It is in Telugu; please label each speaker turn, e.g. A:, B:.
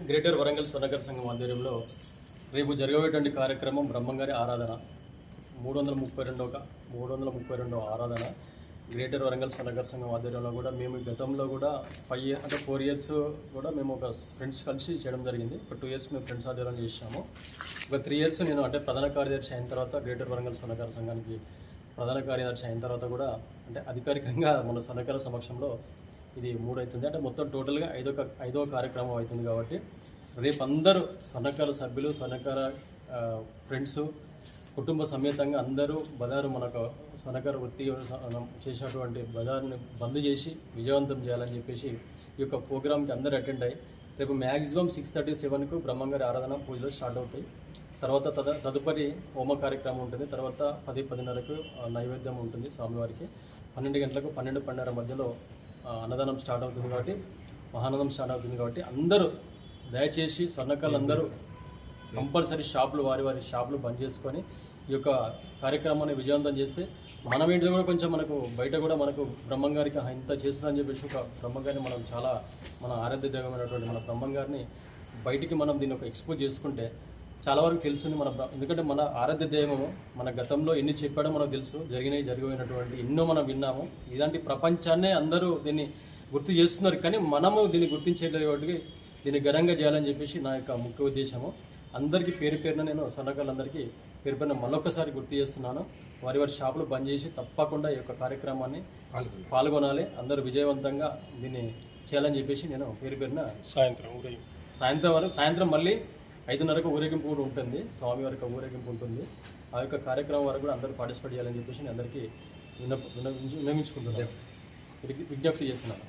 A: గ్రేటర్ వరంగల్ స్వర్ణకర సంఘం ఆధ్వర్యంలో రేపు జరగబోయేటువంటి కార్యక్రమం బ్రహ్మంగారి ఆరాధన 332వ ఆరాధన గ్రేటర్ వరంగల్ స్వర్ణకర సంఘం ఆధ్వర్యంలో కూడా మేము గతంలో కూడా 4 years కూడా మేము ఒక ఫ్రెండ్స్ కలిసి చేయడం జరిగింది. ఒక 2 years మేము ఫ్రెండ్స్ ఆధ్వర్యంలో చేసాము. ఒక 3 years నేను అంటే ప్రధాన కార్యదర్శి అయిన తర్వాత గ్రేటర్ వరంగల్ స్వర్ణకర సంఘానికి ప్రధాన కార్యదర్శి అయిన తర్వాత కూడా అంటే అధికారికంగా మన స్వర్ణకర సమక్షంలో ఇది 3 అవుతుంది. అంటే మొత్తం టోటల్గా ఐదో కార్యక్రమం అవుతుంది. కాబట్టి రేపు అందరూ స్వర్ణకర సభ్యులు స్వర్ణకర ఫ్రెండ్స్ కుటుంబ సమేతంగా అందరూ బజారు మనకు స్వర్ణకర వృత్తి చేసినటువంటి బజార్ని బంద్ చేసి విజయవంతం చేయాలని చెప్పేసి ఈ యొక్క ప్రోగ్రామ్కి అందరూ అటెండ్ అయ్యి రేపు మ్యాక్సిమం 6:37కు బ్రహ్మంగారి ఆరాధన పూజలు స్టార్ట్ అవుతాయి. తర్వాత తదుపరి హోమ కార్యక్రమం ఉంటుంది. తర్వాత 10-10:30కు నైవేద్యం ఉంటుంది స్వామివారికి. 12 గంటలకు 12-12:30 మధ్యలో అన్నదానం స్టార్ట్ అవుతుంది. కాబట్టి మహానదం స్టార్ట్ అవుతుంది. కాబట్టి అందరూ దయచేసి స్వర్ణకర్లు అందరూ కంపల్సరీ వారి షాపులు బంద్ చేసుకొని ఈ యొక్క కార్యక్రమాన్ని విజయవంతం చేస్తే మనం ఏంటి కూడా కొంచెం మనకు బయట కూడా మనకు బ్రహ్మంగారికి ఇంత చేస్తుందని చెప్పేసి ఒక బ్రహ్మంగారిని మనం చాలా మన ఆరాధ్య దైవమైనటువంటి మన బ్రహ్మంగారిని బయటికి మనం దీన్ని ఒక ఎక్స్పోజ్ చేసుకుంటే చాలా వరకు తెలుస్తుంది ఎందుకంటే మన ఆరాధ్య దైవము మన గతంలో ఎన్ని చెప్పాడో మనకు తెలుసు, జరిగినటువంటి ఎన్నో మనం విన్నాము. ఇలాంటి ప్రపంచాన్నే అందరూ దీన్ని గుర్తు చేస్తున్నారు, కానీ మనము దీన్ని గుర్తించేయలేదు. కాబట్టి దీన్ని ఘనంగా చేయాలని చెప్పేసి నా యొక్క ముఖ్య ఉద్దేశము. అందరికీ పేరున నేను స్వర్ణకర్లందరికీ పేరున మరొకసారి గుర్తు చేస్తున్నాను. వారి షాపులు బంద్ చేసి తప్పకుండా ఈ యొక్క కార్యక్రమాన్ని పాల్గొనాలి, అందరూ విజయవంతంగా దీన్ని చేయాలని చెప్పేసి నేను పేరున సాయంత్రం మళ్ళీ 5:30కు ఊరేగింపు కూడా ఉంటుంది. స్వామి వారికి ఊరేగింపు ఉంటుంది. ఆ యొక్క కార్యక్రమం వరకు కూడా అందరూ పార్టిసిపేట్ చేయాలని చెప్పేసి నేను అందరికీ విన్నవించుకుంటున్నాను, విజ్ఞప్తి చేస్తున్నాను.